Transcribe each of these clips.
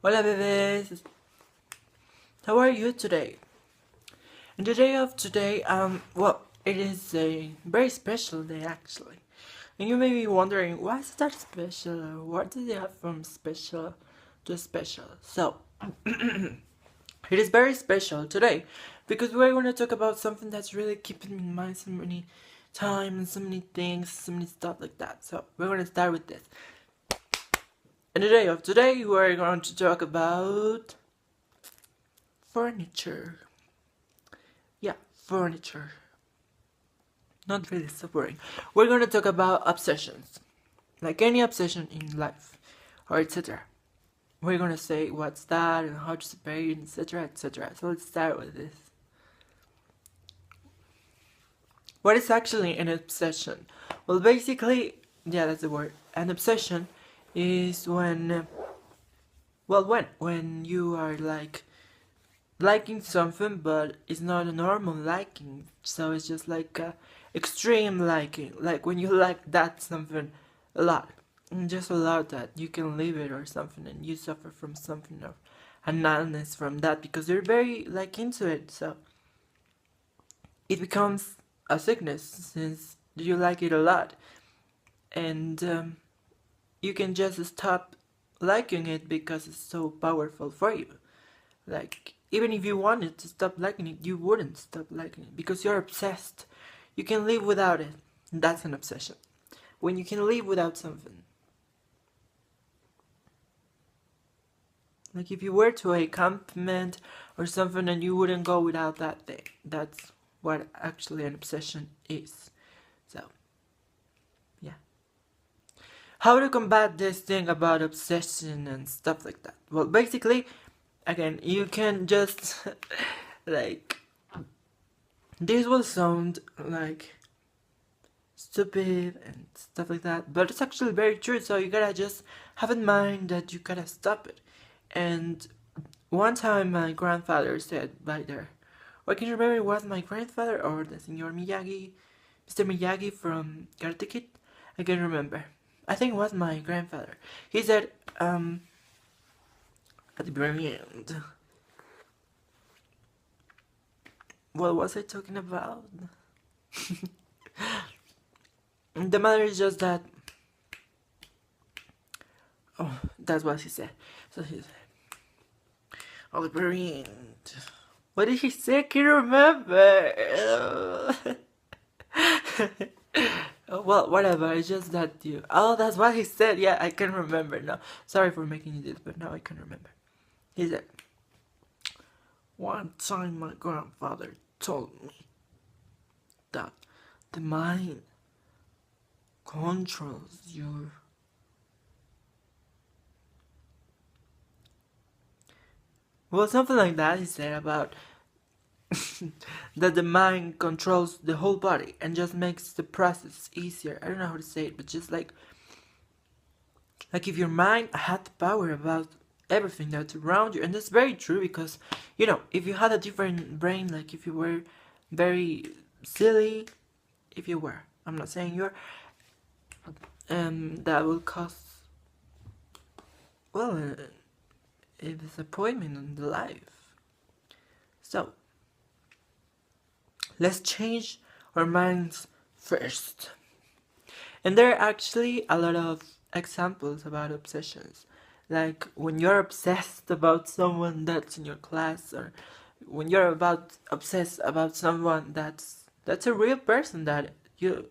Hola bebés, how are you today? And the day of today, well, it is a very special day actually. And you may be wondering, why is that special? What did they have from special to special? So, it is very special today because we're going to talk about something that's really keeping in mind so many times, so many things, so many stuff like that. So, we're going to start with this. And the day of today, we're going to talk about furniture. Yeah, furniture. Not really so boring. We're gonna talk about obsessions. Like any obsession in life, or etc. We're gonna say what's that and how to separate, etc. etc. So let's start with this. What is actually an obsession? Well, basically, yeah, that's the word. An obsession is when, when you are like liking something, but it's not a normal liking. So it's just like extreme liking, like when you like that something a lot, and just a lot that you can leave it or something, and you suffer from something of a nullness from that because you're very like into it. So it becomes a sickness since you like it a lot, and you can just stop liking it because it's so powerful for you. Like, even if you wanted to stop liking it, you wouldn't stop liking it because you're obsessed. You can live without it. That's an obsession. When you can live without something. Like if you were to a compliment or something and you wouldn't go without that thing. That's what actually an obsession is. So, yeah. How to combat this thing about obsession and stuff like that? Well, basically, again, you can just like, this will sound like stupid and stuff like that, but it's actually very true. So you gotta just have in mind that you gotta stop it. And one time my grandfather said by there, I can remember it was my grandfather or the Senor Miyagi, Mr. Miyagi from Karate Kid. I can remember. I think it was my grandfather. He said, at the very end, what was I talking about? The matter is just that. Oh, that's what he said. So he said, "Oh, the very end." What did he say? I can't remember. Oh, well, whatever. It's just that you. Oh, that's what he said. Yeah, I can remember now. Sorry for making you this, but now I can remember. He said, "One time my grandfather told me that the mind controls your." Well, something like that he said about that the mind controls the whole body and just makes the process easier. I don't know how to say it, but just like if your mind had the power about everything that's around you, and that's very true because if you had a different brain, like if you were very silly, if you were, I'm not saying you're, that will cause a disappointment in the life. So let's change our minds first. And there are actually a lot of examples about obsessions. Like when you're obsessed about someone that's in your class, or when you're obsessed about someone that's a real person that you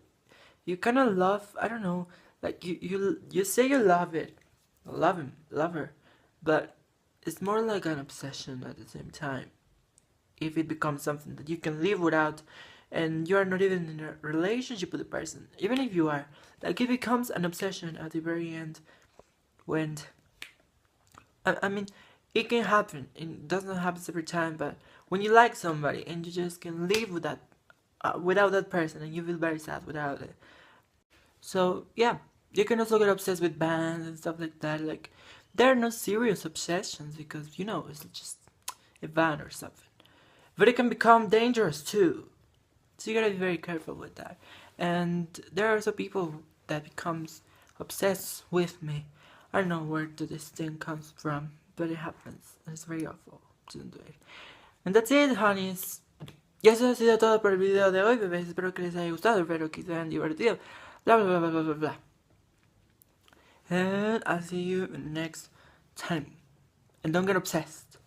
kind of love. I don't know, like you say you love him, love her, but it's more like an obsession at the same time. If it becomes something that you can live without, and you are not even in a relationship with the person, even if you are, like it becomes an obsession at the very end. When I mean, it can happen. It doesn't happen every time, but when you like somebody and you just can live with that, without that person, and you feel very sad without it. So yeah, you can also get obsessed with bands and stuff like that. Like there are no serious obsessions because it's just a band or something. But it can become dangerous too. So you gotta be very careful with that. And there are also people that becomes obsessed with me. I don't know where this thing comes from, but it happens. And it's very awful. Shouldn't do it. And that's it, honeys. Y eso ha sido todo por el video de hoy, bebés. Espero que les haya gustado, espero que se hayan divertido. Blah, blah, blah, blah, blah, blah. And I'll see you next time. And don't get obsessed.